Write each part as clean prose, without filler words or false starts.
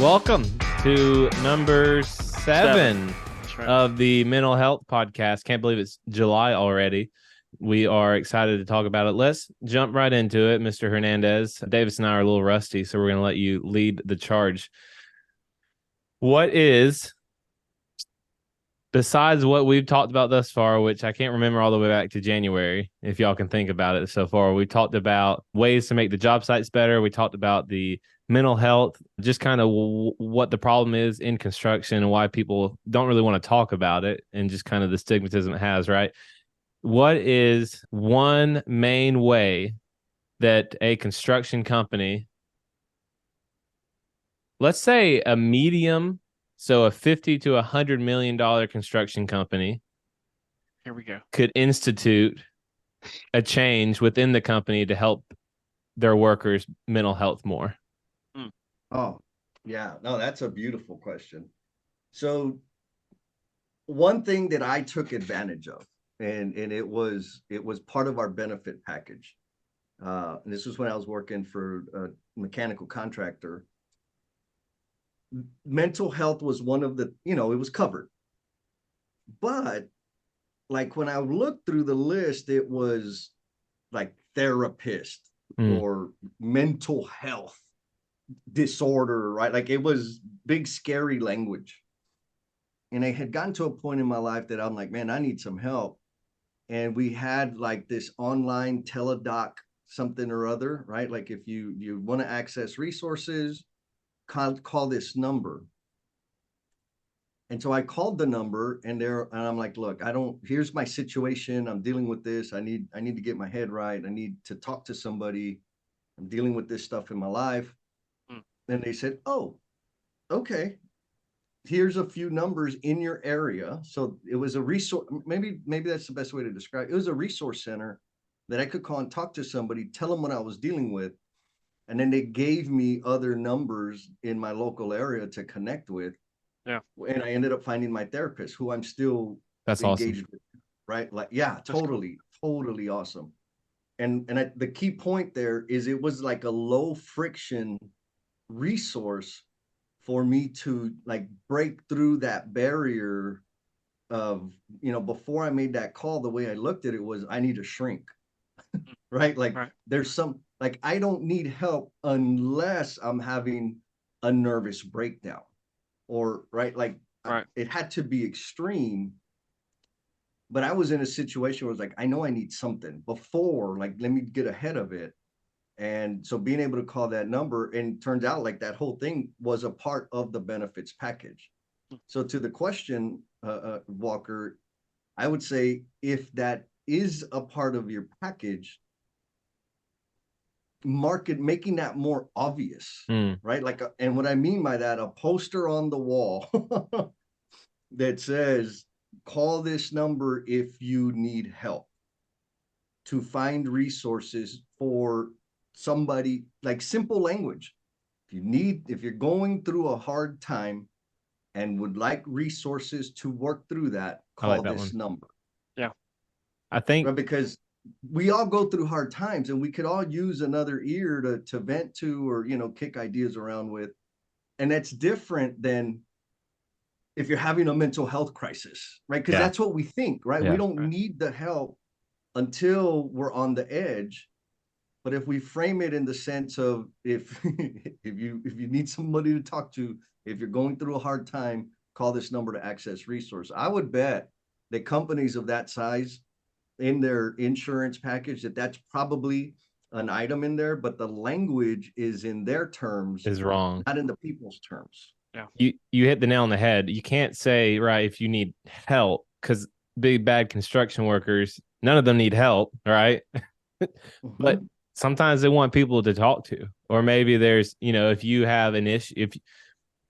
Welcome to number seven Right. of the mental health podcast. Can't believe it's July already. We are excited to talk about it. Let's jump right into it, Mr. Hernandez. Davis and I are a little rusty, so we're going to let you lead the charge. What is, besides what we've talked about thus far, which I can't remember all the way back to January, if y'all can think about it so far, we talked about ways to make the job sites better. We talked about the mental health, just kind of what the problem is in construction and why people don't really want to talk about it and just kind of the stigmatism it has, right? What is one main way that a construction company, let's say a medium, so a 50 to $100 million construction company, Here we go. could institute a change within the company to help their workers' mental health more? Oh, yeah. No, that's a beautiful question. So one thing that I took advantage of, and it was part of our benefit package. And this was when I was working for a mechanical contractor. Mental health was one of the, it was covered. But like when I looked through the list, it was like therapist or mental health disorder, right? Like it was big, scary language. And I had gotten to a point in my life that I'm like, man, I need some help. And we had like this online teledoc something or other, right? Like if you want to access resources, call this number. And so I called the number and I'm like, look, here's my situation. I'm dealing with this. I need to get my head right. I need to talk to somebody. I'm dealing with this stuff in my life. And they said, oh, okay, here's a few numbers in your area. So it was a resource. Maybe that's the best way to describe it. It was a resource center that I could call and talk to somebody, tell them what I was dealing with. And then they gave me other numbers in my local area to connect with. Yeah. And I ended up finding my therapist, who I'm still That's engaged awesome. with. Right. Like, yeah, totally awesome. And the key point there is it was like a low friction resource for me to like break through that barrier of, before I made that call, the way I looked at it was I need to shrink, right? Like there's like, I don't need help unless I'm having a nervous breakdown or right. It had to be extreme. But I was in a situation where it's like, I know I need something before, like, let me get ahead of it. And so being able to call that number, and turns out like that whole thing was a part of the benefits package. So to the question, Walker, I would say if that is a part of your package, making that more obvious, right? Like, and what I mean by that, a poster on the wall that says, call this number if you need help, to find resources for somebody, like simple language. If you're going through a hard time and would like resources to work through that, call this number. Yeah. I think, right? Because we all go through hard times and we could all use another ear to vent to, or, kick ideas around with. And that's different than if you're having a mental health crisis, right? Because that's what we think, right? We don't need the help until we're on the edge. But if we frame it in the sense of if you need somebody to talk to, if you're going through a hard time, call this number to access resource. I would bet that companies of that size, in their insurance package, that's probably an item in there, but the language is in their terms, is wrong, not in the people's terms. Yeah. You hit the nail on the head. You can't say, right, if you need help, because big bad construction workers, none of them need help, right? But sometimes they want people to talk to. Or maybe there's, if you have an issue,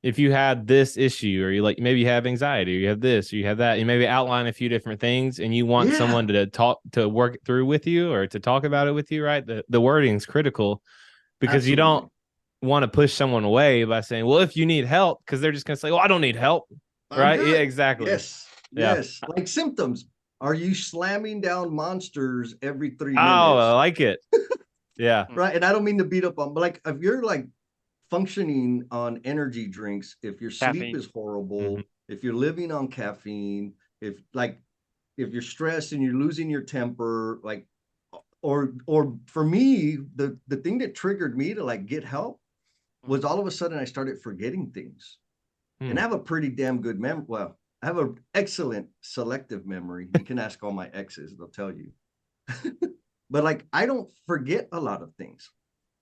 if you have this issue, or maybe you have anxiety, or you have this, or you have that, you maybe outline a few different things, and you want someone to work it through with you, or to talk about it with you, right? The wording is critical, because you don't want to push someone away by saying, well, if you need help, because they're just going to say, well, I don't need help. Right? Yeah, exactly. Yes. Like symptoms. Are you slamming down monsters every 3 minutes? Oh, I like it. Yeah. Right. And I don't mean to beat up on, but like, if you're like functioning on energy drinks, if your sleep Caffeine. is horrible, Mhm. if you're living on caffeine, if you're stressed and you're losing your temper, like, or for me, the thing that triggered me to like get help was all of a sudden I started forgetting things. And I Hmm. have a pretty damn good memory. Well, I have an excellent selective memory. You can ask all my exes, they'll tell you. But like, I don't forget a lot of things.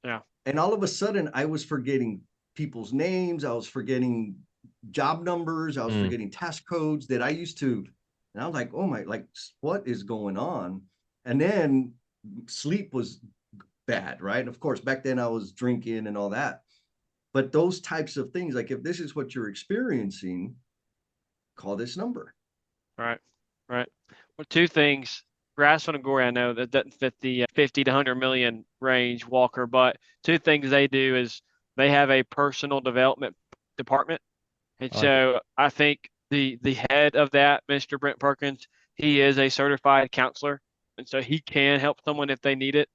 Yeah. And all of a sudden, I was forgetting people's names. I was forgetting job numbers. I was Mm. forgetting task codes that I used to. And I was like, oh my, like, what is going on? And then sleep was bad, right? Of course, back then I was drinking and all that. But those types of things, like if this is what you're experiencing, call this number. Right. Right. Well, two things. Grassland and Gory, I know that doesn't fit the 50 to 100 million range, Walker, but two things they do is they have a personal development department. And I like it. so I think the head of that, Mr. Brent Perkins, he is a certified counselor. And so he can help someone if they need it.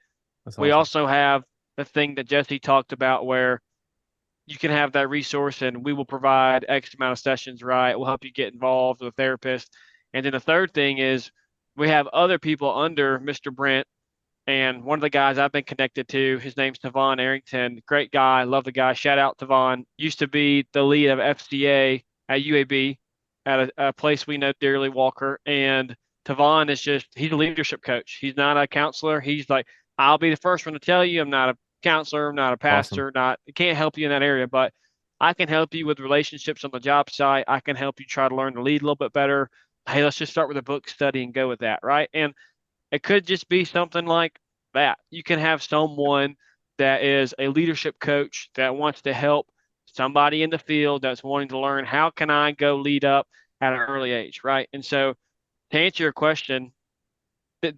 That's We awesome. also have the thing that Jesse talked about where you can have that resource and we will provide X amount of sessions, right? We'll help you get involved with a therapist. And then the third thing is we have other people under Mr. Brent. And one of the guys I've been connected to, his name's Tavon Arrington. Great guy. Love the guy. Shout out Tavon. Used to be the lead of FCA at UAB at a place we know dearly, Walker. And Tavon is just, he's a leadership coach. He's not a counselor. He's like, I'll be the first one to tell you I'm not a counselor, I'm not a Awesome. pastor, not, I can't help you in that area, but I can help you with relationships on the job site. I can help you try to learn to lead a little bit better. Hey, let's just start with a book study and go with that, right? And it could just be something like that. You can have someone that is a leadership coach that wants to help somebody in the field that's wanting to learn how can I go lead up at an early age, right? And so to answer your question,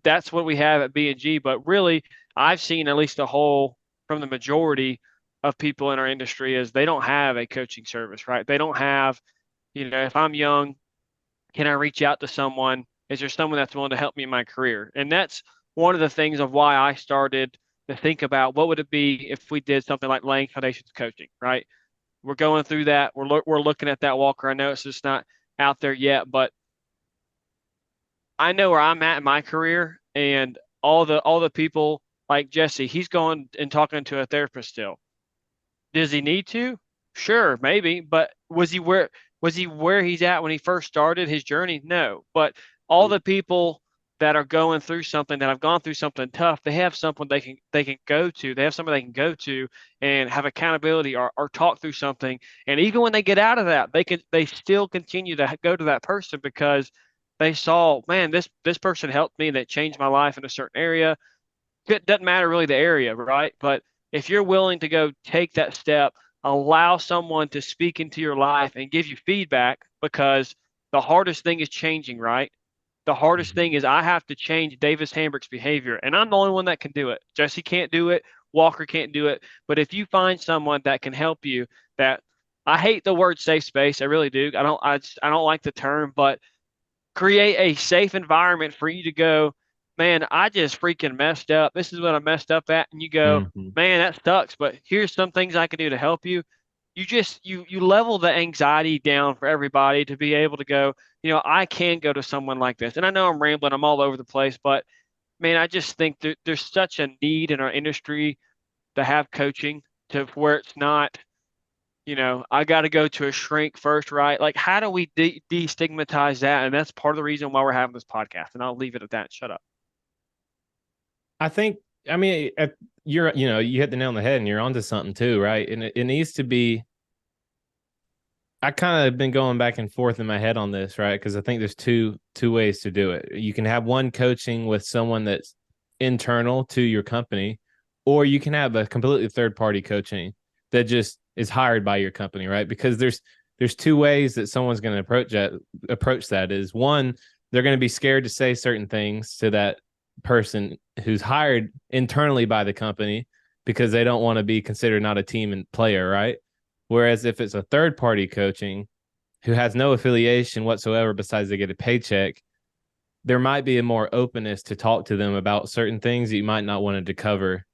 that's what we have at B&G. But really, I've seen at least a whole from the majority of people in our industry is they don't have a coaching service, right? They don't have, if I'm young, can I reach out to someone? Is there someone that's willing to help me in my career? And that's one of the things of why I started to think about what would it be if we did something like laying foundations coaching, right? We're going through that. We're looking at that, Walker. I know it's just not out there yet, but I know where I'm at in my career and all the people like Jesse, he's going and talking to a therapist still. Does he need to? Sure, maybe, but was he where he's at when he first started his journey? No. But all the people that are going through something that have gone through something tough, they have someone they can go to. They have someone they can go to and have accountability or talk through something. And even when they get out of that, they still continue to go to that person because they saw, man, this person helped me that changed my life in a certain area. It doesn't matter really the area, right? But if you're willing to go take that step, allow someone to speak into your life and give you feedback because the hardest thing is changing, right? The hardest Mhm. thing is I have to change Davis Hambrick's behavior, and I'm the only one that can do it. Jesse can't do it. Walker can't do it. But if you find someone that can help you, that I hate the word safe space, I really do. I don't like the term, but create a safe environment for you to go, man, I just freaking messed up. This is what I messed up at. And you go, Mhm. man, that sucks, but here's some things I can do to help you. You level the anxiety down for everybody to be able to go, I can go to someone like this. And I know I'm rambling, I'm all over the place, but man, I just think there's such a need in our industry to have coaching to where it's not, I got to go to a shrink first, right? Like, how do we destigmatize that? And that's part of the reason why we're having this podcast. And I'll leave it at that. Shut up. I think, I mean, you hit the nail on the head and you're onto something too, right? And it needs to be, I kind of been going back and forth in my head on this, right? Because I think there's two ways to do it. You can have one coaching with someone that's internal to your company, or you can have a completely third party coaching that just is hired by your company, right? Because there's two ways that someone's going to approach that is one, they're going to be scared to say certain things to that person who's hired internally by the company because they don't want to be considered not a team and player, right? Whereas if it's a third party coaching who has no affiliation whatsoever besides they get a paycheck, there might be a more openness to talk to them about certain things that you might not wanted to cover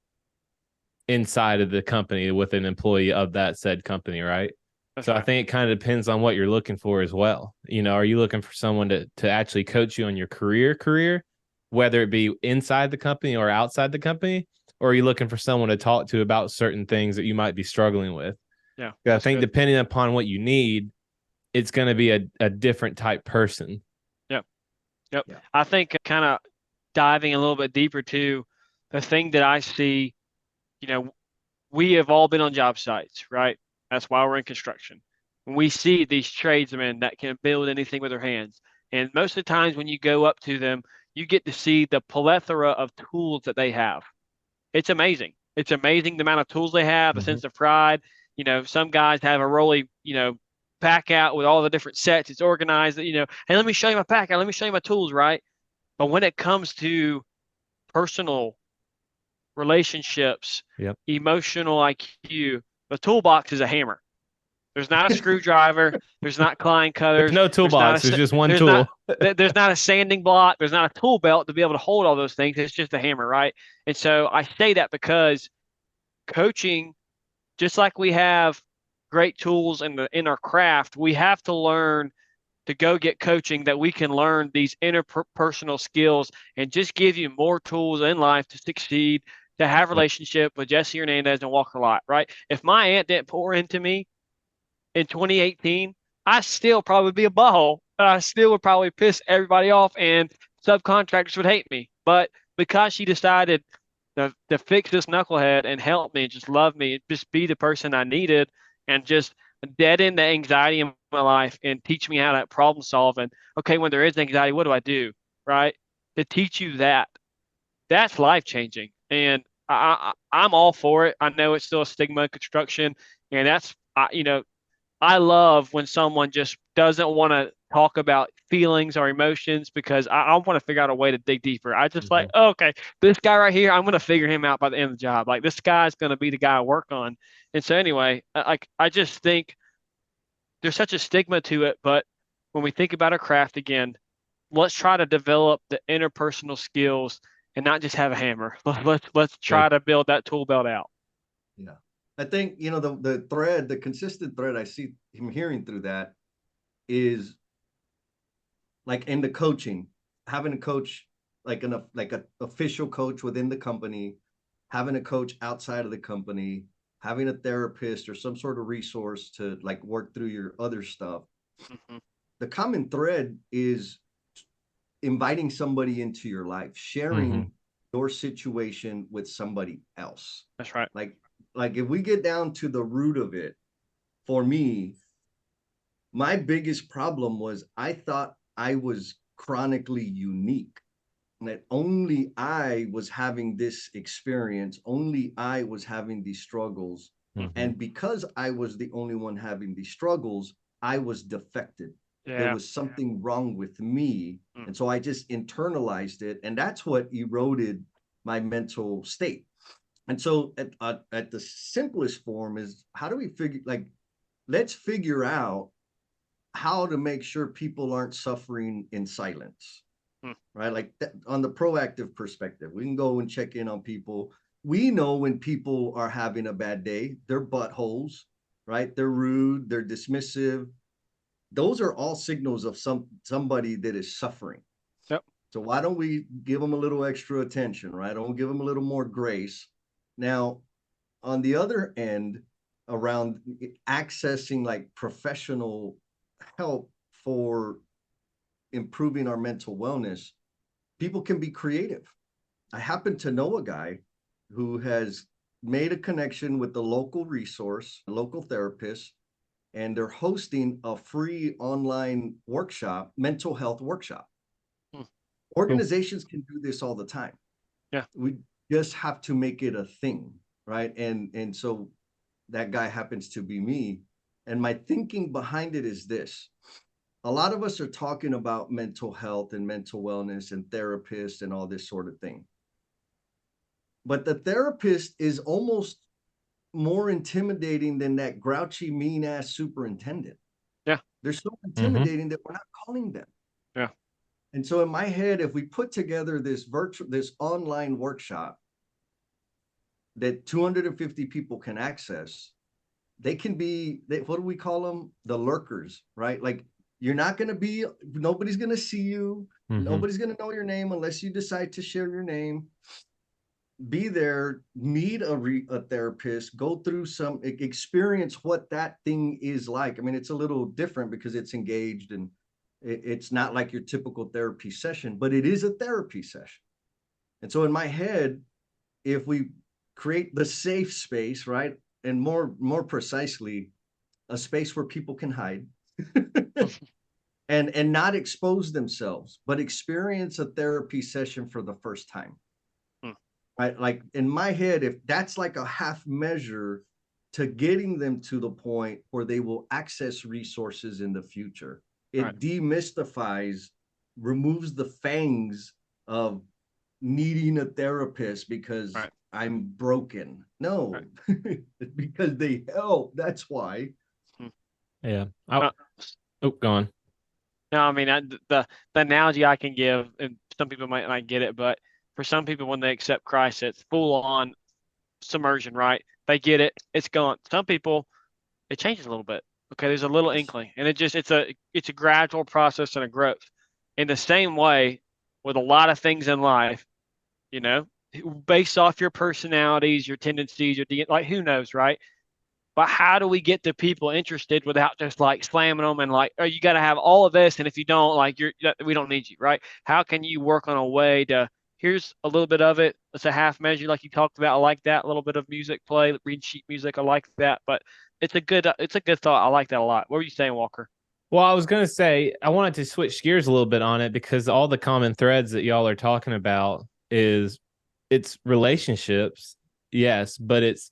inside of the company with an employee of that said company, right? That's So I right. think it kind of depends on what you're looking for as well. Are you looking for someone to actually coach you on your career, whether it be inside the company or outside the company, or are you looking for someone to talk to about certain things that you might be struggling with? Yeah. I think depending upon what you need, it's going to be a different type person. Yep. Yep. Yeah. I think kind of diving a little bit deeper too, the thing that I see, we have all been on job sites, right? That's why we're in construction. We see these tradesmen that can build anything with their hands. And most of the times when you go up to them, you get to see the plethora of tools that they have. It's amazing. It's amazing the amount of tools they have, the sense of pride. Some guys have a rolly, pack out with all the different sets. It's organized, hey, let me show you my pack out. Let me show you my tools, right? But when it comes to personal relationships, Yep. emotional IQ, the toolbox is a hammer. There's not a screwdriver. There's not Klein There's cutters. no toolbox. There's just one there's tool. there's not a sanding block. There's not a tool belt to be able to hold all those things. It's just a hammer, right? And so I say that because coaching, just like we have great tools in our craft, we have to learn to go get coaching that we can learn these interpersonal skills and just give you more tools in life to succeed, to have relationship with Jesse Hernandez and Walker Lot, right? If my aunt didn't pour into me in 2018, I still probably be a butthole. I still would probably piss everybody off and subcontractors would hate me. But because she decided to fix this knucklehead and help me, just love me, just be the person I needed, and just deaden the anxiety in my life and teach me how to problem solve. And okay, when there is anxiety, what do I do? Right? To teach you that's life changing. And I'm all for it. I know it's still a stigma in construction, and I love when someone just doesn't want to talk about feelings or emotions because I want to figure out a way to dig deeper. I just like, oh, okay, this guy right here, I'm going to figure him out by the end of the job. Like this guy's going to be the guy I work on. And so anyway, I just think there's such a stigma to it. But when we think about our craft again, let's try to develop the interpersonal skills and not just have a hammer. Let's try to build that tool belt out. Yeah. I think, the consistent thread I see him hearing through that is like in the coaching, having a coach, like an official coach within the company, having a coach outside of the company, having a therapist or some sort of resource to like work through your other stuff. Mm-hmm. The common thread is inviting somebody into your life, sharing your situation with somebody else. That's right. Like if we get down to the root of it, for me, my biggest problem was I thought I was chronically unique, and that only I was having this experience, only I was having these struggles. And because I was the only one having these struggles, I was defected. Yeah. There was something wrong with me. And so I just internalized it. And that's what eroded my mental state. And so at the simplest form is how do we let's figure out how to make sure people aren't suffering in silence, right? Like on the proactive perspective, we can go and check in on people. We know when people are having a bad day, they're buttholes, right? They're rude, they're dismissive. Those are all signals of somebody that is suffering. Yep. So why don't we give them a little extra attention, right? Don't give them a little more grace. Now, on the other end, around accessing like professional help for improving our mental wellness, people can be creative. I happen to know a guy who has made a connection with the local resource, local therapist, and they're hosting a free online workshop, mental health workshop. Organizations can do this all the time. Yeah. We just have to make it a thing, right? And so that guy happens to be me. And my thinking behind it is this. A lot of us are talking about mental health and mental wellness and therapists and all this sort of thing. But the therapist is almost more intimidating than that grouchy, mean ass superintendent. Yeah. They're so intimidating that we're not calling them. Yeah. And so in my head, if we put together this online workshop, that 250 people can access, they can be, what do we call them? The lurkers, right? Like, you're not going to be, nobody's going to see you. Mm-hmm. Nobody's going to know your name unless you decide to share your name. Be there, meet a therapist, go through some experience what that thing is like. I mean, it's a little different because it's engaged, and it's not like your typical therapy session, but it is a therapy session. And so in my head, if we create the safe space, right, and more precisely, a space where people can hide and not expose themselves, but experience a therapy session for the first time. Right? Like, in my head, if that's like a half measure to getting them to the point where they will access resources in the future, it demystifies, removes the fangs of needing a therapist because I'm broken. No, because they help. That's why. Yeah. Oh, go on. No, I mean, the analogy I can give, and some people might not get it, but for some people, when they accept Christ, it's full on submersion, right? They get it, it's gone. Some people, it changes a little bit. Okay, there's a little inkling, and it's a gradual process and a growth. In the same way, with a lot of things in life, you know, based off your personalities, your tendencies, like who knows, right? But how do we get the people interested without just like slamming them and like, oh, you got to have all of this, and if you don't, like, we don't need you, right? How can you work on a way to, here's a little bit of it, it's a half measure like you talked about. I like that. A little bit of music play, read sheet music, I like that. But it's a good thought. I like that a lot. What were you saying, Walker? Well, I was going to say, I wanted to switch gears a little bit on it because all the common threads that y'all are talking about it's relationships. Yes, but it's,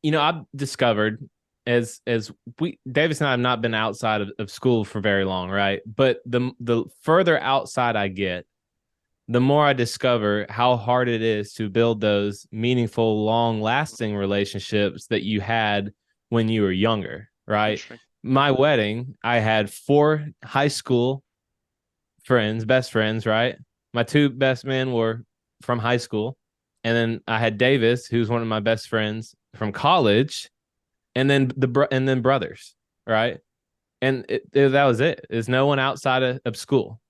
I've discovered as Davis and I have not been outside of school for very long, right? But the further outside I get, the more I discover how hard it is to build those meaningful, long lasting relationships that you had when you were younger, right? My wedding, I had 4 high school friends, best friends, right? My 2 best men were from high school. And then I had Davis, who's one of my best friends from college, and then brothers, right? And that was it. There's no one outside of school.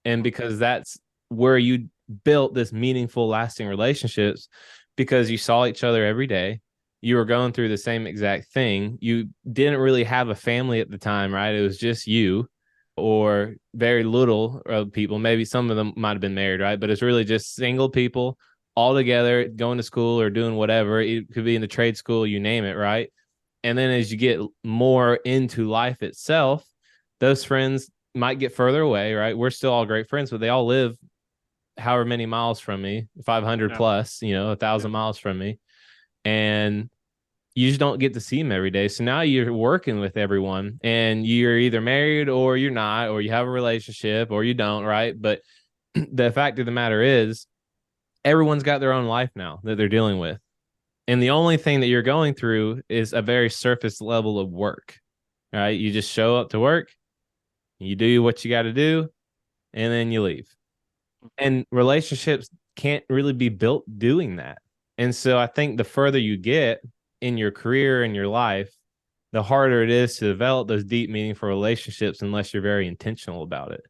And because that's where you built this meaningful, lasting relationships, because you saw each other every day. You were going through the same exact thing. You didn't really have a family at the time, right? It was just you or very little people. Maybe some of them might have been married, right? But it's really just single people all together going to school or doing whatever. It could be in the trade school, you name it, right? And then as you get more into life itself, those friends might get further away, right? We're still all great friends, but they all live however many miles from me, 500 plus, 1,000 miles from me. And you just don't get to see them every day. So now you're working with everyone and you're either married or you're not, or you have a relationship or you don't, right? But the fact of the matter is, everyone's got their own life now that they're dealing with. And the only thing that you're going through is a very surface level of work, right? You just show up to work, you do what you got to do, and then you leave. And relationships can't really be built doing that. And so I think the further you get in your career and your life, the harder it is to develop those deep, meaningful relationships unless you're very intentional about it.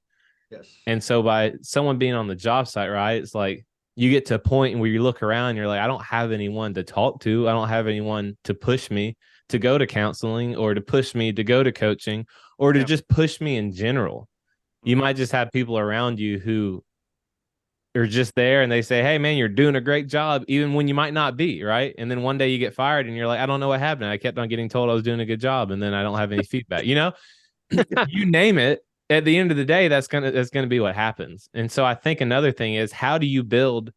Yes. And so by someone being on the job site, right, it's like you get to a point where you look around and you're like, I don't have anyone to talk to. I don't have anyone to push me to go to counseling or to push me to go to coaching or to just push me in general. You might just have people around you who are just there and they say, hey, man, you're doing a great job, even when you might not be, right? And then one day you get fired and you're like, I don't know what happened. I kept on getting told I was doing a good job. And then I don't have any feedback, you name it. At the end of the day, that's gonna be what happens. And so I think another thing is, how do you build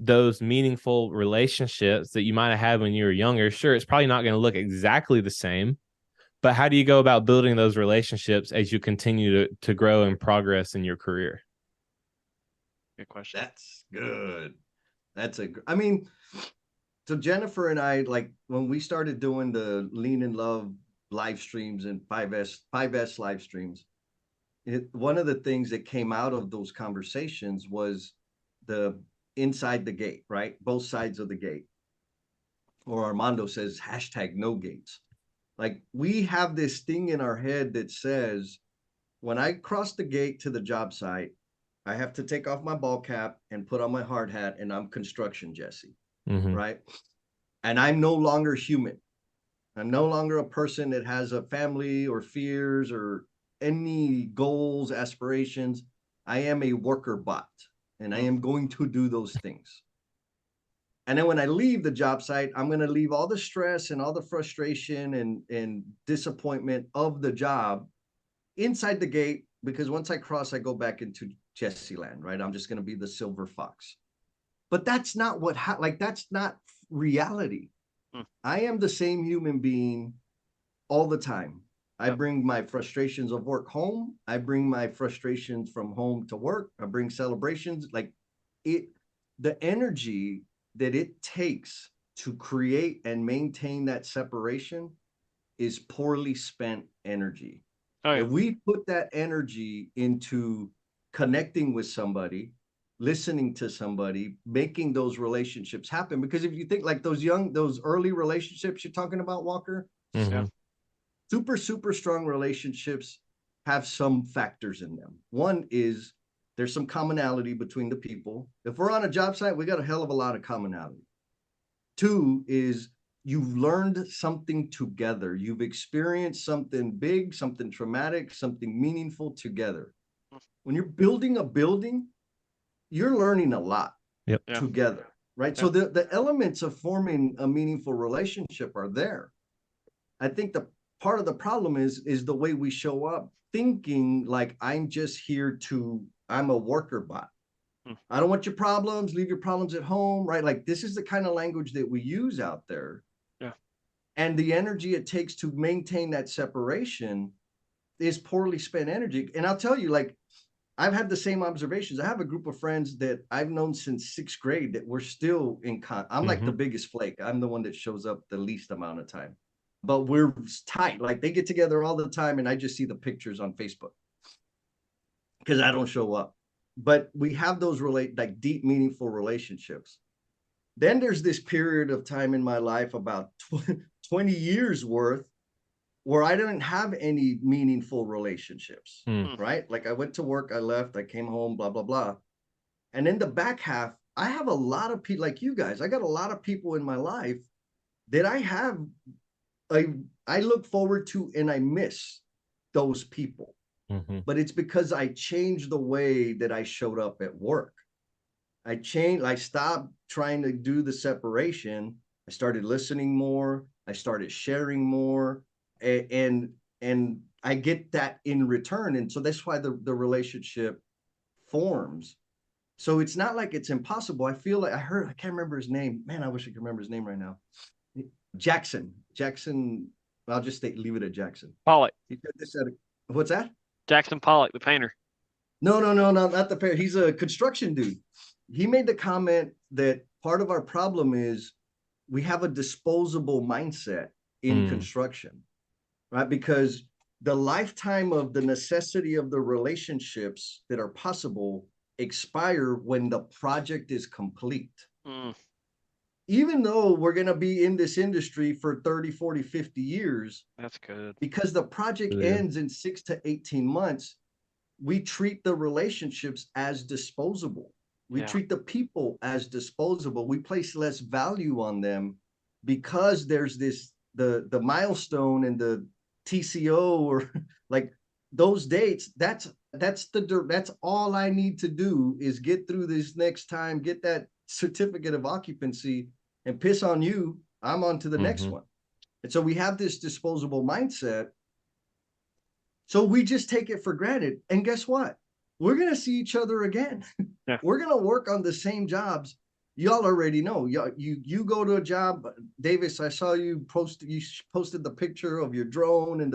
those meaningful relationships that you might have had when you were younger? Sure, it's probably not going to look exactly the same, but how do you go about building those relationships as you continue to grow and progress in your career? Good question. That's good. I mean, so Jennifer and I, like, when we started doing the Lean in Love live streams and 5S live streams, one of the things that came out of those conversations was the inside the gate, right? Both sides of the gate. or Armando says, hashtag no gates. Like we have this thing in our head that says, when I cross the gate to the job site, I have to take off my ball cap and put on my hard hat, and I'm construction Jesse, right? And I'm no longer human. I'm no longer a person that has a family or fears or any goals, aspirations. I am a worker bot, and I am going to do those things. And then when I leave the job site, I'm going to leave all the stress and all the frustration and disappointment of the job inside the gate, because once I cross, I go back into Jesse land, right? I'm just going to be the silver fox. But that's not what, that's not reality. I am the same human being all the time. I bring my frustrations of work home. I bring my frustrations from home to work. I bring celebrations. Like the energy that it takes to create and maintain that separation is poorly spent energy. Oh, yeah. If we put that energy into connecting with somebody, listening to somebody, making those relationships happen, because if you think like those early relationships you're talking about, Walker, super strong relationships have some factors in them. One is there's some commonality between the people. If we're on a job site, we got a hell of a lot of commonality. Two is you've learned something together. You've experienced something big, something traumatic, something meaningful together. When you're building a building, you're learning a lot together, right? So the elements of forming a meaningful relationship are there. I think the part of the problem is the way we show up, thinking like I'm a worker bot. I don't want your problems, leave your problems at home, right? Like this is the kind of language that we use out there. Yeah. And the energy it takes to maintain that separation is poorly spent energy. And I'll tell you, like, I've had the same observations. I have a group of friends that I've known since 6th grade that we're still in I'm like the biggest flake. I'm the one that shows up the least amount of time. But we're tight. Like they get together all the time, and I just see the pictures on Facebook because I don't show up. But we have those deep, meaningful relationships. Then there's this period of time in my life, about 20 years worth, where I didn't have any meaningful relationships, right? Like I went to work, I left, I came home, blah, blah, blah. And in the back half, I have a lot of people like you guys. I got a lot of people in my life that I look forward to, and I miss those people. But it's because I changed the way that I showed up at work. I stopped trying to do the separation. I started listening more. I started sharing more. And I get that in return. And so that's why the relationship forms. So it's not like it's impossible. I feel like I can't remember his name. Man, I wish I could remember his name right now. Jackson, I'll just leave it at Jackson. Pollock. He said this what's that? Jackson Pollock, the painter. No, not the painter. He's a construction dude. He made the comment that part of our problem is we have a disposable mindset in construction, right? Because the lifetime of the necessity of the relationships that are possible expire when the project is complete. Even though we're going to be in this industry for 30, 40, 50 years. That's good. Because the project ends in 6 to 18 months, we treat the relationships as disposable. We treat the people as disposable. We place less value on them because there's the milestone and the TCO, or like those dates. That's all I need to do is get through this next time, get that certificate of occupancy, and piss on you. I'm on to the next one. And so we have this disposable mindset. So we just take it for granted. And guess what? We're going to see each other again. We're going to work on the same jobs. Y'all already know. You go to a job. Davis, I saw you posted the picture of your drone and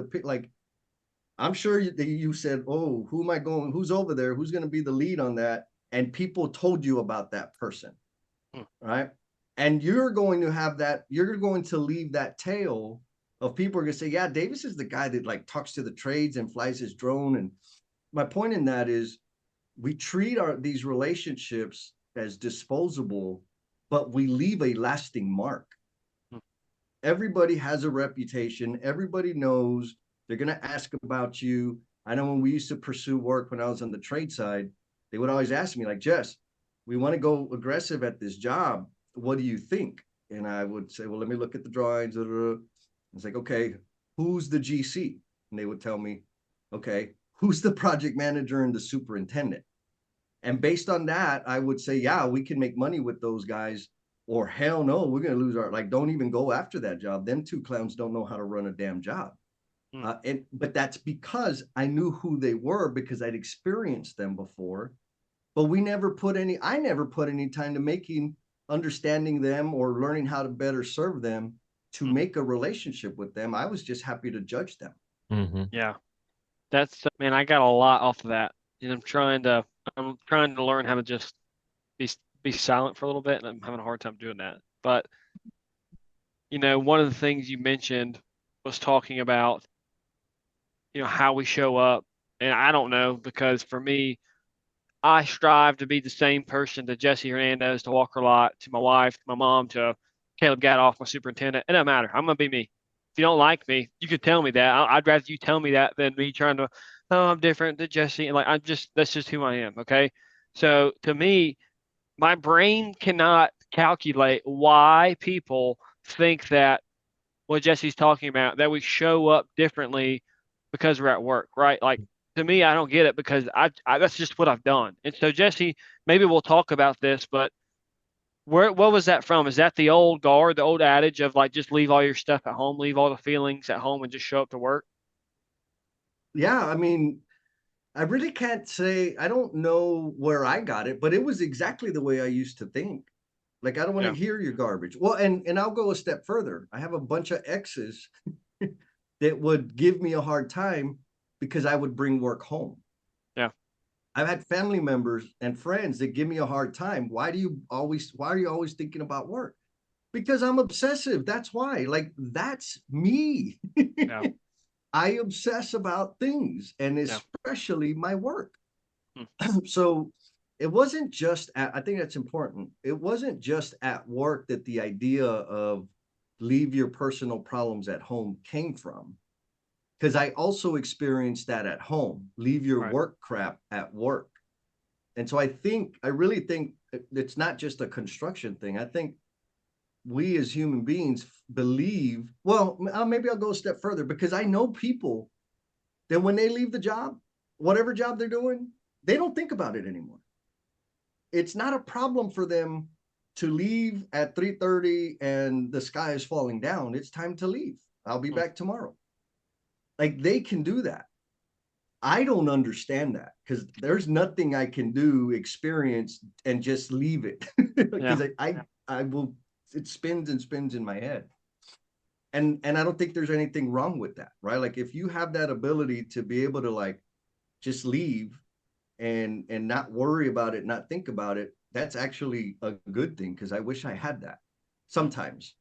I'm sure you said, oh, who's over there? Who's going to be the lead on that? And people told you about that person, right? And you're going to leave that tail of people are going to say, yeah, Davis is the guy that talks to the trades and flies his drone. And my point in that is we treat these relationships as disposable, but we leave a lasting mark. Everybody has a reputation. Everybody knows they're going to ask about you. I know when we used to pursue work when I was on the trade side, they would always ask me, like, Jess, we want to go aggressive at this job. What do you think? And I would say, well, let me look at the drawings. It's like, okay, who's the GC? And they would tell me, okay, who's the project manager and the superintendent? And based on that, I would say, yeah, we can make money with those guys. Or hell no, we're going to lose our, like, don't even go after that job. Them two clowns don't know how to run a damn job. But that's because I knew who they were, because I'd experienced them before. But I never put any time to making, understanding them or learning how to better serve them to make a relationship with them. I was just happy to judge them. Mm-hmm. Yeah. That's, man, I got a lot off of that. And I'm trying to learn how to just be silent for a little bit, and I'm having a hard time doing that. But, one of the things you mentioned was talking about, how we show up. And I don't know, because for me, I strive to be the same person to Jesse Hernandez, to Walker Lott, to my wife, to my mom, to Caleb Gadoff, my superintendent. It doesn't matter. I'm gonna be me. If you don't like me, you could tell me that. I'd rather you tell me that than me trying to, oh, I'm different than Jesse. And like, that's just who I am. Okay. So to me, my brain cannot calculate why people think that what Jesse's talking about, that we show up differently because we're at work, right? Like, to me, I don't get it, because I that's just what I've done. And so, Jesse, maybe we'll talk about this, but what was that from? Is that the old guard, the old adage of like, just leave all your stuff at home, leave all the feelings at home, and just show up to work? Yeah, I mean, I really can't say, I don't know where I got it, but it was exactly the way I used to think. Like, I don't want to Yeah. hear your garbage. Well, and I'll go a step further. I have a bunch of exes that would give me a hard time because I would bring work home. Yeah. I've had family members and friends that give me a hard time. Why are you always thinking about work? Because I'm obsessive. That's why. Like, that's me. Yeah. I obsess about things, and Yeah. especially my work. Hmm. So it wasn't just I think that's important. It wasn't just at work that the idea of leave your personal problems at home came from. Because I also experienced that at home. Leave your Right. work crap at work. And so I really think it's not just a construction thing. I think we as human beings believe, well, maybe I'll go a step further, because I know people that when they leave the job, whatever job they're doing, they don't think about it anymore. It's not a problem for them to leave at 3:30 and the sky is falling down. It's time to leave. I'll be Hmm. back tomorrow. Like, they can do that. I don't understand that, because there's nothing I can do, experience, and just leave it. Because Yeah. I will, it spins and spins in my head. And I don't think there's anything wrong with that, right? Like, if you have that ability to be able to, like, just leave and not worry about it, not think about it, that's actually a good thing, because I wish I had that sometimes.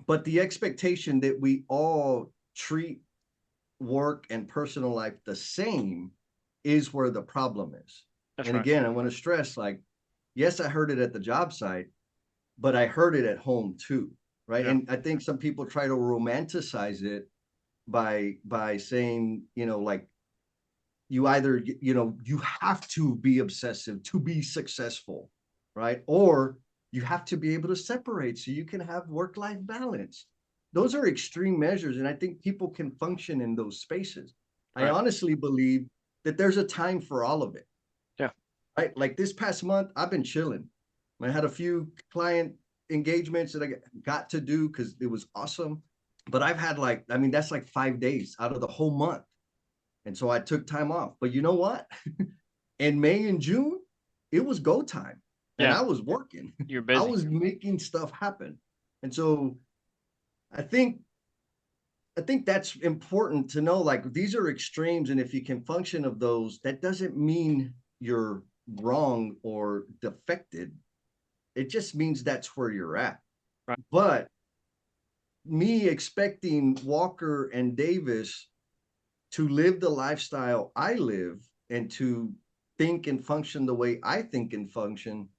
But the expectation that we all treat work and personal life the same is where the problem is. That's And right. again, I want to stress, like, yes, I heard it at the job site, but I heard it at home too, right? Yeah. And I think some people try to romanticize it by saying, like, you either, you have to be obsessive to be successful, right? Or you have to be able to separate so you can have work-life balance. Those are extreme measures, and I think people can function in those spaces. I Right. honestly believe that there's a time for all of it, Yeah. right? Like, this past month, I've been chilling. I had a few client engagements that I got to do because it was awesome. But I've had, like, I mean, that's like 5 days out of the whole month. And so I took time off. But you know what? In May and June, it was go time. And Yeah. I was working. You're I busy. was making stuff happen. And so I think that's important to know. Like, these are extremes. And if you can function of those, that doesn't mean you're wrong or defected. It just means that's where you're at. Right. But me expecting Walker and Davis to live the lifestyle I live and to think and function the way I think and function,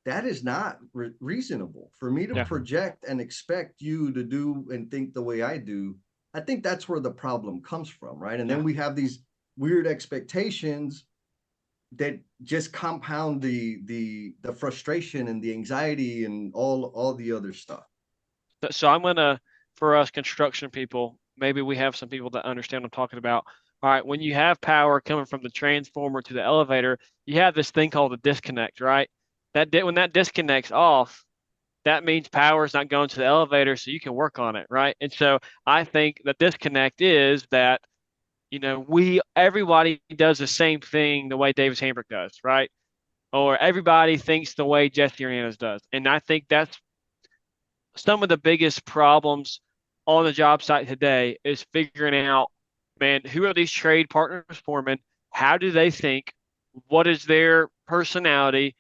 that is not reasonable for me to project and expect you to do and think the way I do. I think that's where the problem comes from, right? And then we have these weird expectations that just compound the frustration and the anxiety and all the other stuff. So I'm gonna, for us construction people, maybe we have some people that understand what I'm talking about. All right, when you have power coming from the transformer to the elevator, you have this thing called a disconnect, right? When that disconnects off, that means power is not going to the elevator, so you can work on it, right? And so I think the disconnect is that, everybody does the same thing the way Davis Hambrick does, right? Or everybody thinks the way Jesse Hernandez does. And I think that's some of the biggest problems on the job site today is figuring out, man, who are these trade partners forming? How do they think? What is their personality?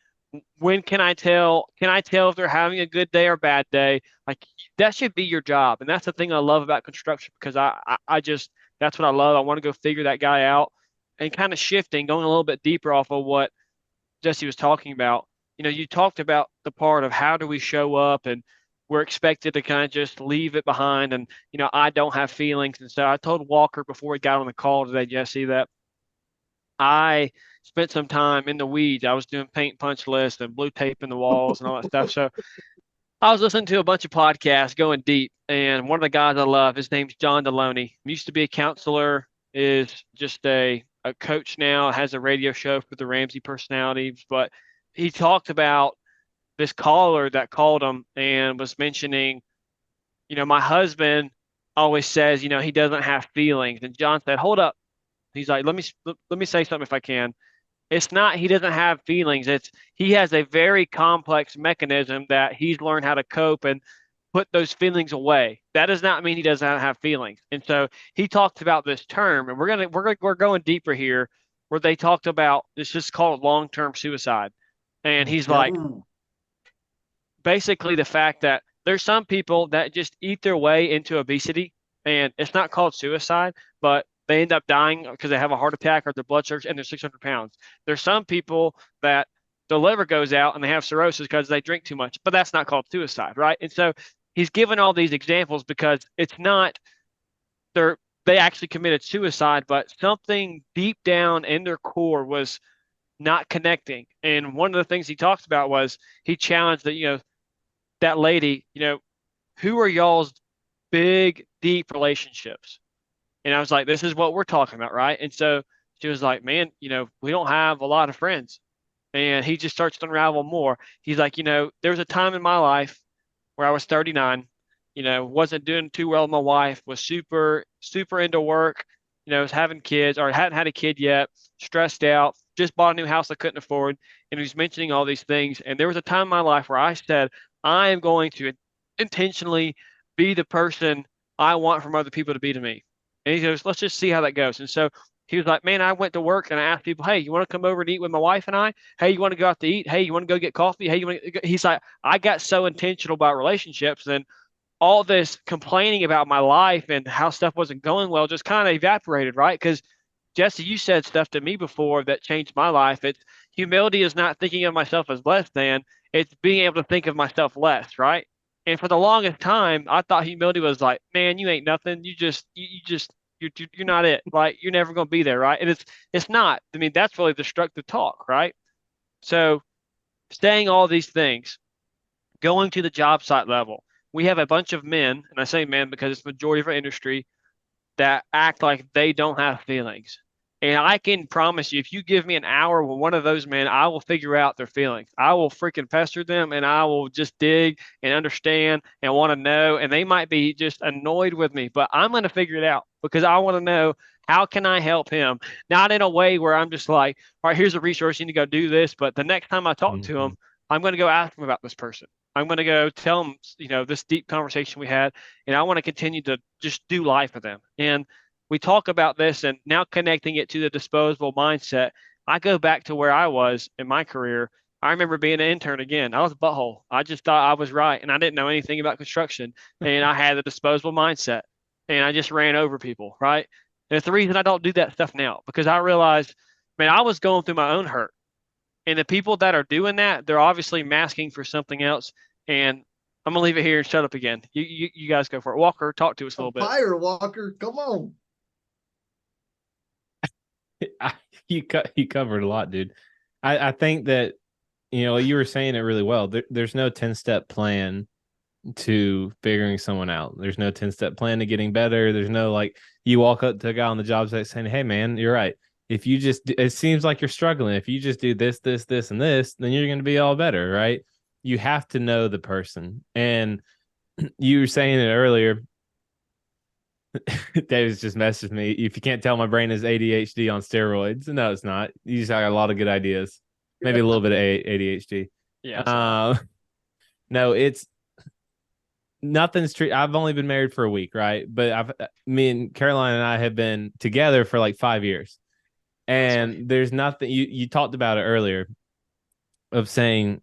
When can I tell? Can I tell if they're having a good day or bad day? Like that should be your job, and that's the thing I love about construction because I just that's what I love. I want to go figure that guy out, and kind of shifting, going a little bit deeper off of what Jesse was talking about. You talked about the part of how do we show up and we're expected to kind of just leave it behind. And, I don't have feelings. And so I told Walker before we got on the call today, Jesse, that I spent some time in the weeds. I was doing paint punch lists and blue tape in the walls and all that stuff. So I was listening to a bunch of podcasts going deep. And one of the guys I love, his name's John Deloney. He used to be a counselor, is just a coach now, has a radio show for the Ramsey personalities. But he talked about this caller that called him and was mentioning, my husband always says, he doesn't have feelings. And John said, hold up. He's like, let me say something if I can. It's not he doesn't have feelings. It's he has a very complex mechanism that he's learned how to cope and put those feelings away. That does not mean he doesn't have feelings. And so he talked about this term, and we're going deeper here, where they talked about this is called long-term suicide. And he's like, basically the fact that there's some people that just eat their way into obesity, and it's not called suicide, but they end up dying because they have a heart attack or their blood sugar and they're 600 pounds. There's some people that the liver goes out and they have cirrhosis because they drink too much, but that's not called suicide, right? And so he's given all these examples because it's not they actually committed suicide, but something deep down in their core was not connecting. And one of the things he talked about was he challenged that, that lady, who are y'all's big, deep relationships? And I was like, this is what we're talking about, right? And so she was like, man, we don't have a lot of friends. And he just starts to unravel more. He's like, there was a time in my life where I was 39, wasn't doing too well with my wife, was super, super into work, was having kids or hadn't had a kid yet, stressed out, just bought a new house I couldn't afford. And he was mentioning all these things. And there was a time in my life where I said, I am going to intentionally be the person I want from other people to be to me. And he goes, let's just see how that goes. And so he was like, man, I went to work and I asked people, hey, you want to come over and eat with my wife and I? Hey, you want to go out to eat? Hey, you want to go get coffee? Hey, he's like, I got so intentional about relationships, and all this complaining about my life and how stuff wasn't going well just kind of evaporated, right? Because Jesse, you said stuff to me before that changed my life. It's humility is not thinking of myself as less than, it's being able to think of myself less, right? And for the longest time, I thought humility was like, man, you ain't nothing. You're not it. Like you're never going to be there, right? And it's not. I mean, that's really destructive talk, right? So saying all these things, going to the job site level, we have a bunch of men, and I say men because it's the majority of our industry, that act like they don't have feelings. And I can promise you, if you give me an hour with one of those men, I will figure out their feelings. I will freaking pester them and I will just dig and understand and want to know. And they might be just annoyed with me, but I'm going to figure it out because I want to know how can I help him? Not in a way where I'm just like, all right, here's a resource, you need to go do this. But the next time I talk to him, I'm going to go ask him about this person. I'm going to go tell him, this deep conversation we had, and I want to continue to just do life with them. And we talk about this and now connecting it to the disposable mindset. I go back to where I was in my career. I remember being an intern again. I was a butthole. I just thought I was right, and I didn't know anything about construction. And I had a disposable mindset, and I just ran over people, right? And it's the reason I don't do that stuff now because I realized, man, I was going through my own hurt. And the people that are doing that, they're obviously masking for something else. And I'm gonna leave it here and shut up again. You guys go for it. Walker, talk to us a little bit. Fire, Walker. Come on. You covered a lot, dude. I think that, you know, you were saying it really well. There's no 10-step plan to figuring someone out. There's no 10-step plan to getting better. There's no like you walk up to a guy on the job site saying, hey man, you're right. If you just, it seems like you're struggling. If you just do this, this, this, and this, then you're going to be all better, right? You have to know the person. And you were saying it earlier. Davis just messaged me. If you can't tell, my brain is ADHD on steroids. No, it's not. You just got a lot of good ideas. Maybe a little bit of ADHD. Yeah. No, it's nothing's true. I've only been married for a week, right? But me and Caroline and I have been together for like 5 years. And there's nothing you talked about it earlier of saying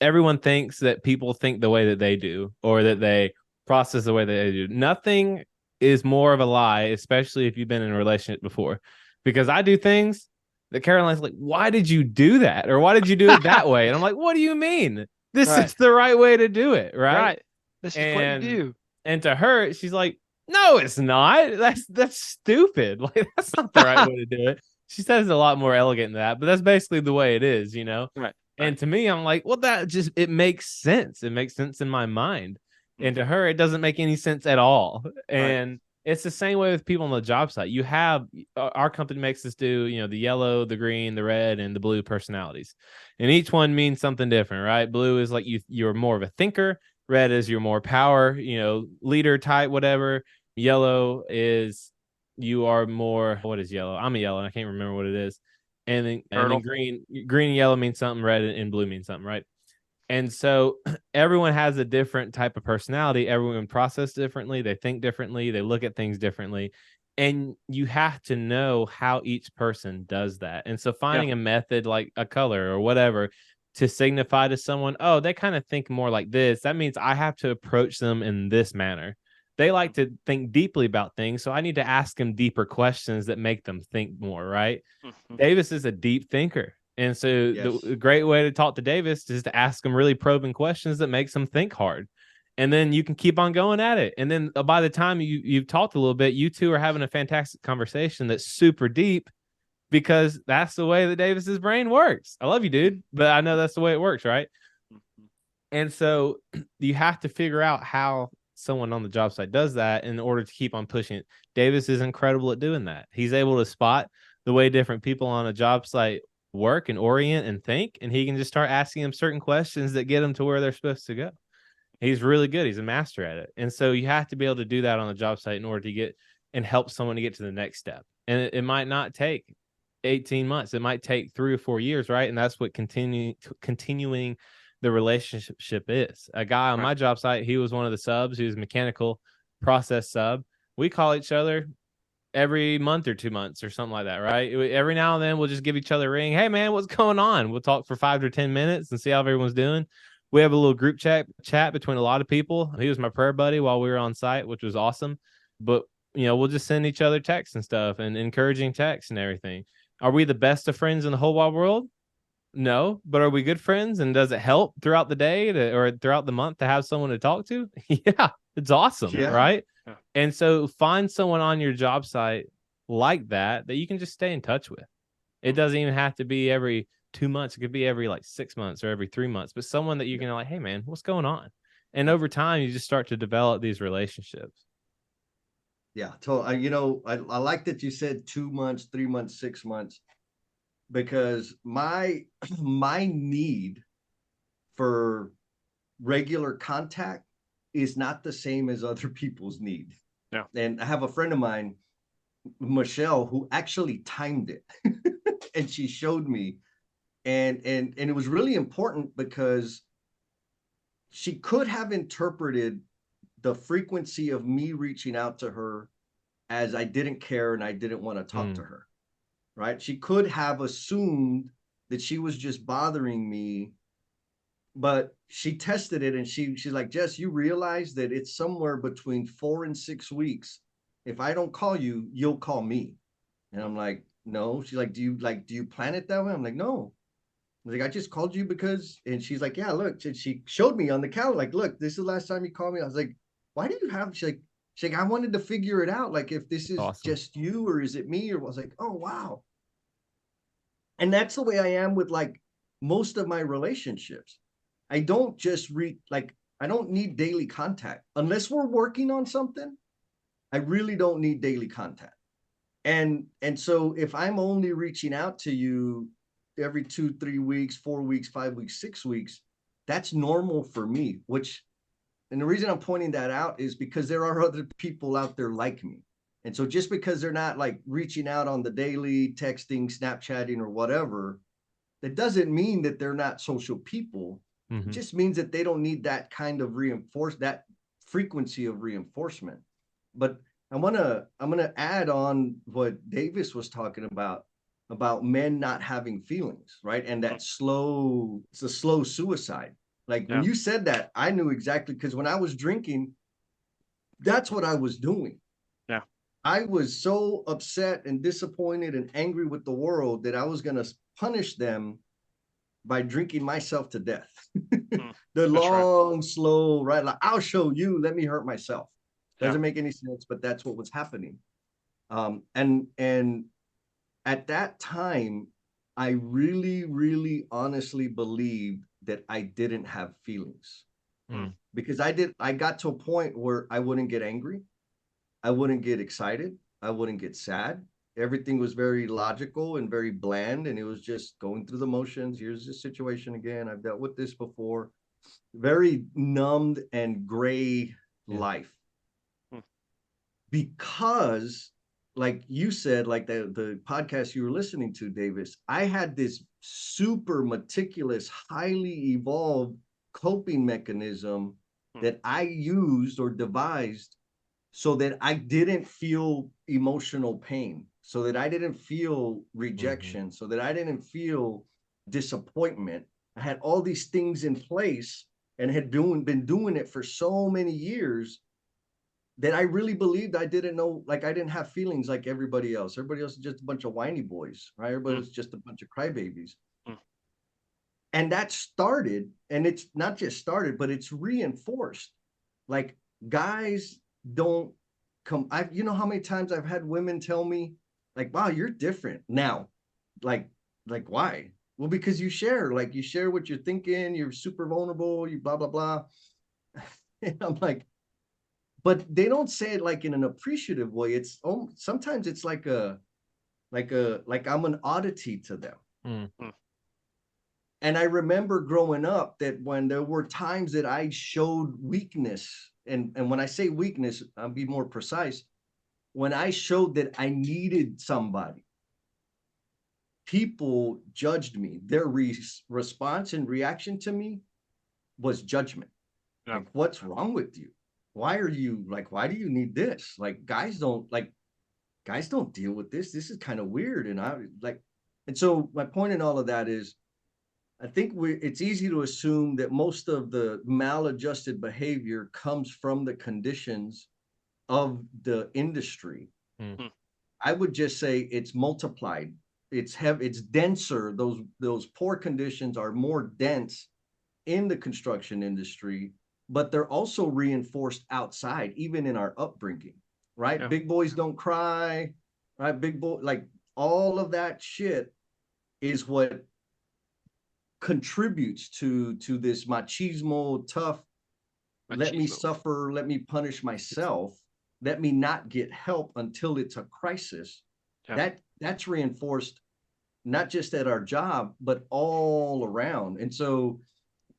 everyone thinks that people think the way that they do or that they process the way that they do. Nothing is more of a lie, especially if you've been in a relationship before. Because I do things that Caroline's like, why did you do that? Or why did you do it that way? And I'm like, what do you mean? This is the right way to do it, right? Right. This is what you do. And to her, she's like, no, it's not. That's stupid. Like, that's not the right way to do it. She says it a lot more elegant than that, but that's basically the way it is, you know? Right. And to me, I'm like, well, that just, it makes sense. It makes sense in my mind. And to her, it doesn't make any sense at all. And it's the same way with people on the job site. You have, our company makes us do, you know, the yellow, the green, the red, and the blue personalities. And each one means something different, right? Blue is like you're more of a thinker. Red is you're more power, you know, leader type, whatever. Yellow is you are more, what is yellow? I'm a yellow. I can't remember what it is. And then green and yellow means something, red and blue means something, right? And so everyone has a different type of personality. Everyone processes differently. They think differently. They look at things differently. And you have to know how each person does that. And so finding a method like a color or whatever to signify to someone, oh, they kind of think more like this. That means I have to approach them in this manner. They like to think deeply about things. So I need to ask them deeper questions that make them think more, right? Davis is a deep thinker. And so the great way to talk to Davis is to ask him really probing questions that makes him think hard. And then you can keep on going at it. And then by the time you've talked a little bit, you two are having a fantastic conversation that's super deep because that's the way that Davis's brain works. I love you, dude, but I know that's the way it works, right? And so you have to figure out how someone on the job site does that in order to keep on pushing it. Davis is incredible at doing that. He's able to spot the way different people on a job site work and orient and think, and he can just start asking them certain questions that get them to where they're supposed to go. He's really good. He's a master at it. And so you have to be able to do that on the job site in order to get and help someone to get to the next step. And it might not take 18 months. It might take 3 or 4 years, right? And that's what continuing the relationship is. A guy on my job site, he was one of the subs. He was a mechanical process sub. We call each other every month or 2 months or something like that, right? Every now and then we'll just give each other a ring. Hey man, what's going on? We'll talk for 5 to 10 minutes and see how everyone's doing. We have a little group chat between a lot of people. He was my prayer buddy while we were on site, which was awesome. But you know, we'll just send each other texts and stuff and encouraging texts and everything. Are we the best of friends in the whole wide world? No, but are we good friends? And does it help throughout the day or throughout the month to have someone to talk to? Yeah, it's awesome, right? Yeah. And so find someone on your job site like that you can just stay in touch with. It doesn't even have to be every 2 months. It could be every like 6 months or every 3 months, but someone that you can like, hey man, what's going on? And over time, you just start to develop these relationships. Yeah. So, I like that you said 2 months, 3 months, 6 months, because my need for regular contact is not the same as other people's need. Yeah. And I have a friend of mine, Michelle, who actually timed it and she showed me, and it was really important because she could have interpreted the frequency of me reaching out to her as I didn't care and I didn't want to talk to her, right? She could have assumed that she was just bothering me, but she tested it and she's like, Jess, you realize that it's somewhere between 4 and 6 weeks. If I don't call you, you'll call me. And I'm like, no. She's like, do you plan it that way? I'm like, no. I was like, I just called you because, and she's like, yeah, look. And she showed me on the calendar, like, look, this is the last time you called me. I was like, why do you have, she's like, I wanted to figure it out. Like, if this is Awesome. just you or is it me? Or I was like, oh, wow. And that's the way I am with like most of my relationships. I don't just I don't need daily contact unless we're working on something. I really don't need daily contact. And so if I'm only reaching out to you every 2 3 weeks, 4 weeks, 5 weeks, 6 weeks, that's normal for me. And the reason I'm pointing that out is because there are other people out there like me. And so just because they're not like reaching out on the daily, texting, Snapchatting, or whatever, that doesn't mean that they're not social people. It just means that they don't need that kind of that frequency of reinforcement. But I'm gonna add on what Davis was talking about men not having feelings, right? And that it's a slow suicide. Like when you said that, I knew exactly, because when I was drinking, that's what I was doing. Yeah. I was so upset and disappointed and angry with the world that I was gonna punish them by drinking myself to death. The long, right. Slow, right? Like, I'll show you, let me hurt myself. Doesn't make any sense, but that's what was happening. And at that time, I really, really honestly believed that I didn't have feelings. Because I got to a point where I wouldn't get angry. I wouldn't get excited. I wouldn't get sad. Everything was very logical and very bland. And it was just going through the motions. Here's the situation again. I've dealt with this before. Very numbed and gray life. Because, like you said, like the podcast you were listening to, Davis, I had this super meticulous, highly evolved coping mechanism that I used or devised so that I didn't feel emotional pain, so that I didn't feel rejection, so that I didn't feel disappointment. I had all these things in place and had been doing it for so many years that I really believed I didn't know, like I didn't have feelings like everybody else. Everybody else is just a bunch of whiny boys, right? Everybody was just a bunch of crybabies. And that started, and it's not just started, but it's reinforced. Like guys don't come. You know how many times I've had women tell me, like, wow, you're different now. Like why? Well, because you share what you're thinking, you're super vulnerable, you blah, blah, blah. And I'm like, but they don't say it like in an appreciative way. Sometimes it's like I'm an oddity to them. And I remember growing up that when there were times that I showed weakness, and when I say weakness, I'll be more precise. When I showed that I needed somebody, people judged me. Their response and reaction to me was judgment. Like, what's wrong with you? Why do you need this? Like, guys don't deal with this. This is kind of weird. And so my point in all of that is, I think it's easy to assume that most of the maladjusted behavior comes from the conditions of the industry. I would just say it's multiplied. It's denser. Those poor conditions are more dense in the construction industry, but they're also reinforced outside, even in our upbringing, right? Big boys don't cry, right? Big boy, like all of that shit is what contributes to this machismo, tough, let me suffer, let me punish myself, let me not get help until it's a crisis. That's reinforced not just at our job, but all around. And so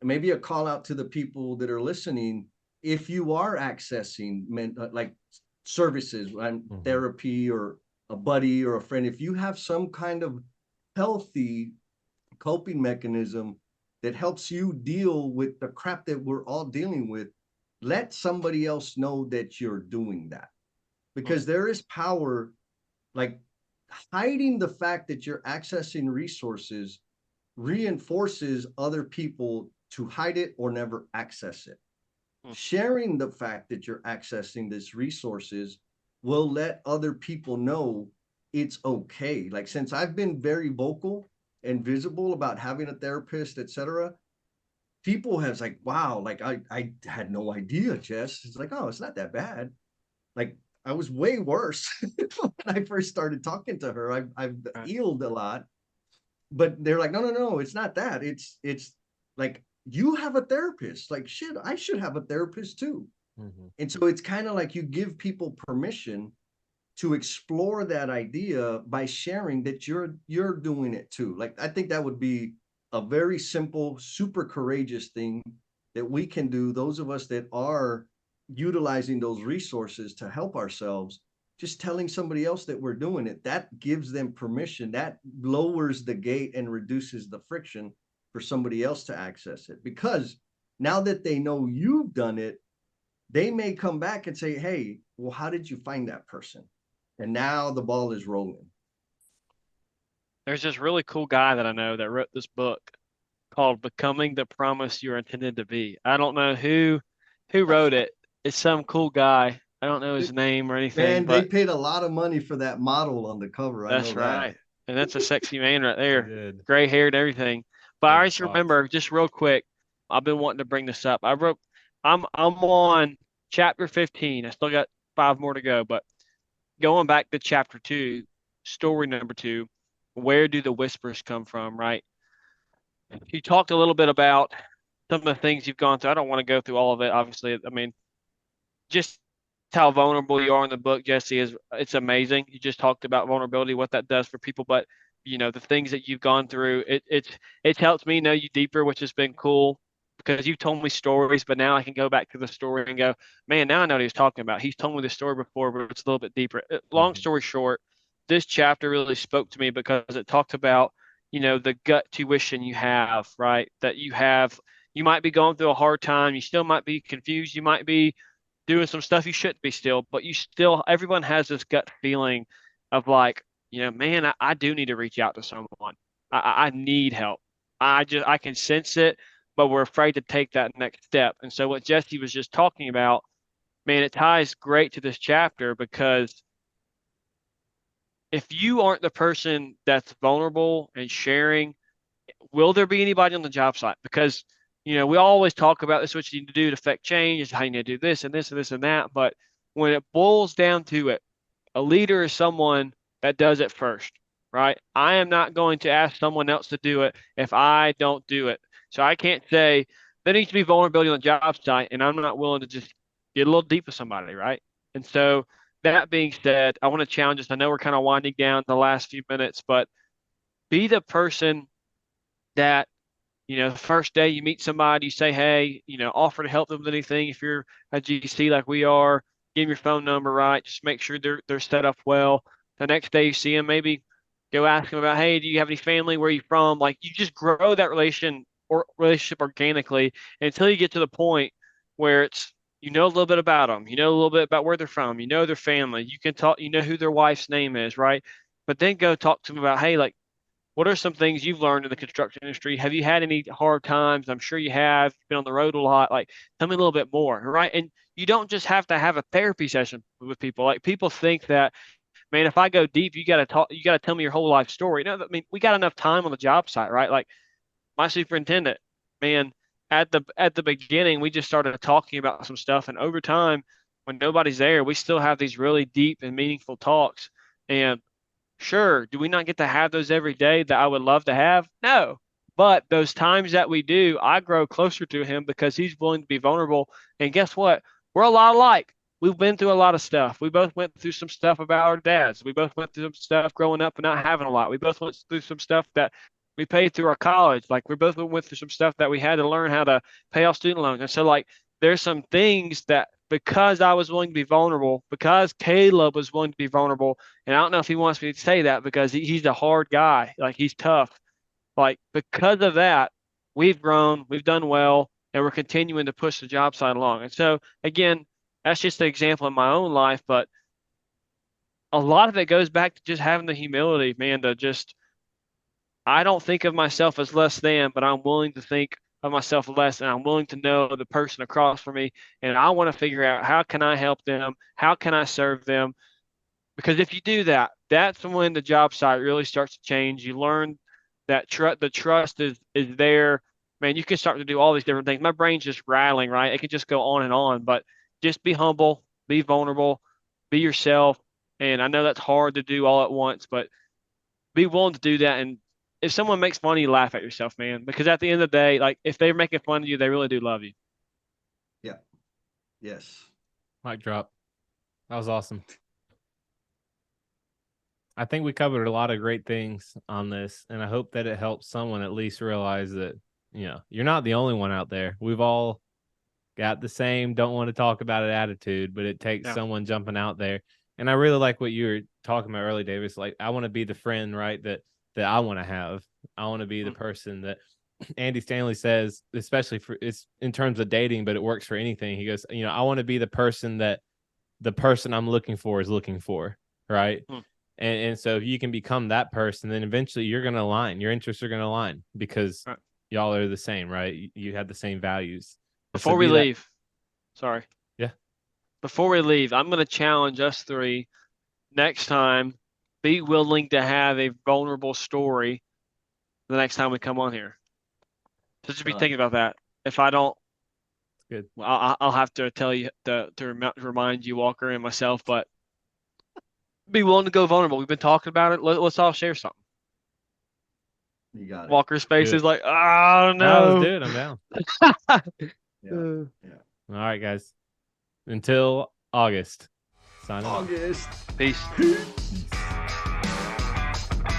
maybe a call out to the people that are listening, if you are accessing like services, therapy or a buddy or a friend, if you have some kind of healthy coping mechanism that helps you deal with the crap that we're all dealing with, let somebody else know that you're doing that. Because there is power, like hiding the fact that you're accessing resources reinforces other people to hide it or never access it. Sharing the fact that you're accessing these resources will let other people know it's okay. Like, since I've been very vocal and visible about having a therapist, etc., people have like, wow, like I had no idea, Jess. It's like, oh, it's not that bad. Like, I was way worse when I first started talking to her. I've healed a lot, but they're like, no, no, no, it's not that. It's like, you have a therapist. Like, shit, I should have a therapist too. Mm-hmm. And so it's kind of like you give people permission to explore that idea by sharing that you're doing it too. Like, I think that would be a very simple, super courageous thing that we can do, those of us that are utilizing those resources to help ourselves. Just telling somebody else that we're doing it, that gives them permission, that lowers the gate and reduces the friction for somebody else to access it. Because now that they know you've done it, they may come back and say, hey, well, how did you find that person? And now the ball is rolling. There's this really cool guy that I know that wrote this book called Becoming the Promise You're Intended to Be. I don't know who wrote it. It's some cool guy. I don't know his name or anything, Man, they but paid a lot of money for that model on the cover. I know that's that. right. And that's a sexy man right They there. did. Gray haired and everything. But I Big always box. remember, just real quick, I've been wanting to bring this up. I'm on chapter 15. I still got 5 more to go, but going back to chapter 2, story number 2, where do the whispers come from, right? You talked a little bit about some of the things you've gone through. I don't want to go through all of it, obviously. I mean, just how vulnerable you are in the book, Jesse, is it's amazing. You just talked about vulnerability, what that does for people, but the things that you've gone through, it's helped me know you deeper, which has been cool because you've told me stories, but now I can go back to the story and go, man, now I know what he was talking about. He's told me the story before, but it's a little bit deeper. Long Mm-hmm. story short, this chapter really spoke to me because it talked about, the gut tuition you have, right? That you might be going through a hard time. You still might be confused. You might be doing some stuff you shouldn't be still, but everyone has this gut feeling of like, man, I do need to reach out to someone. I need help. I can sense it, but we're afraid to take that next step. And so what Jesse was just talking about, man, it ties great to this chapter because if you aren't the person that's vulnerable and sharing, will there be anybody on the job site? Because, we always talk about this, what you need to do to affect change, is how you need to do this and this and this and that. But when it boils down to it, a leader is someone that does it first, right? I am not going to ask someone else to do it if I don't do it. So I can't say there needs to be vulnerability on the job site, and I'm not willing to just get a little deep with somebody, right? And so that being said, I want to challenge us. I know we're kind of winding down the last few minutes, but be the person that the first day you meet somebody, you say, hey, offer to help them with anything. If you're a GC like we are, give them your phone number, right? Just make sure they're set up well. The next day you see them, maybe go ask them about, hey, do you have any family? Where are you from? Like, you just grow that relationship organically until you get to the point where it's, a little bit about them, a little bit about where they're from, their family. You can talk, who their wife's name is, right? But then go talk to them about, hey, like, what are some things you've learned in the construction industry? Have you had any hard times? I'm sure you have. You've been on the road a lot. Like, tell me a little bit more, right? And you don't just have to have a therapy session with people. Like, people think that, man, if I go deep, you got to tell me your whole life story. No, I mean, we got enough time on the job site, right? Like, my superintendent, man, at the beginning, we just started talking about some stuff, and over time, when nobody's there, we still have these really deep and meaningful talks. And sure, do we not get to have those every day that I would love to have? No. But those times that we do, I grow closer to him because he's willing to be vulnerable. And guess what? We're a lot alike. We've been through a lot of stuff. We both went through some stuff about our dads. We both went through some stuff growing up and not having a lot. We both went through some stuff that we paid through our college. Like, we both went through some stuff that we had to learn how to pay off student loans. And so, like, there's some things that, because I was willing to be vulnerable, because Caleb was willing to be vulnerable, and I don't know if he wants me to say that because he's a hard guy, like, he's tough. Like, because of that, we've grown, we've done well, and we're continuing to push the job site along. And so, again, that's just an example in my own life, but a lot of it goes back to just having the humility, man, to just, I don't think of myself as less than, but I'm willing to think of myself less, and I'm willing to know the person across from me, and I want to figure out, how can I help them? How can I serve them? Because if you do that, that's when the job site really starts to change. You learn that the trust is there. Man, you can start to do all these different things. My brain's just rattling, right? It can just go on and on, but just be humble, be vulnerable, be yourself. And I know that's hard to do all at once, but be willing to do that. And if someone makes fun of you, laugh at yourself, man. Because at the end of the day, like if they're making fun of you, they really do love you. Yeah. Yes. Mic drop. That was awesome. I think we covered a lot of great things on this, and I hope that it helps someone at least realize that, you're not the only one out there. We've all got the same don't want to talk about it attitude, but it takes someone jumping out there. And I really like what you were talking about early, Davis. Like, I want to be the friend, right, that I want to have. I want to be the person that Andy Stanley says, especially for it's in terms of dating, but it works for anything. He goes, I want to be the person that the person I'm looking for is looking for, right? And so if you can become that person, then eventually you're going to align. Your interests are going to align because y'all are the same, right? You have the same values. Before we leave, sorry. Yeah. Before we leave, I'm going to challenge us three next time. Be willing to have a vulnerable story the next time we come on here. So just be thinking about that. If I don't, good. I'll have to tell you to remind you, Walker, and myself, but be willing to go vulnerable. We've been talking about it. Let's all share something. You got it. Walker's face is like, oh no. Let's do it. I'm down. Yeah. All right, guys. Until August. Sign off. August. Peace.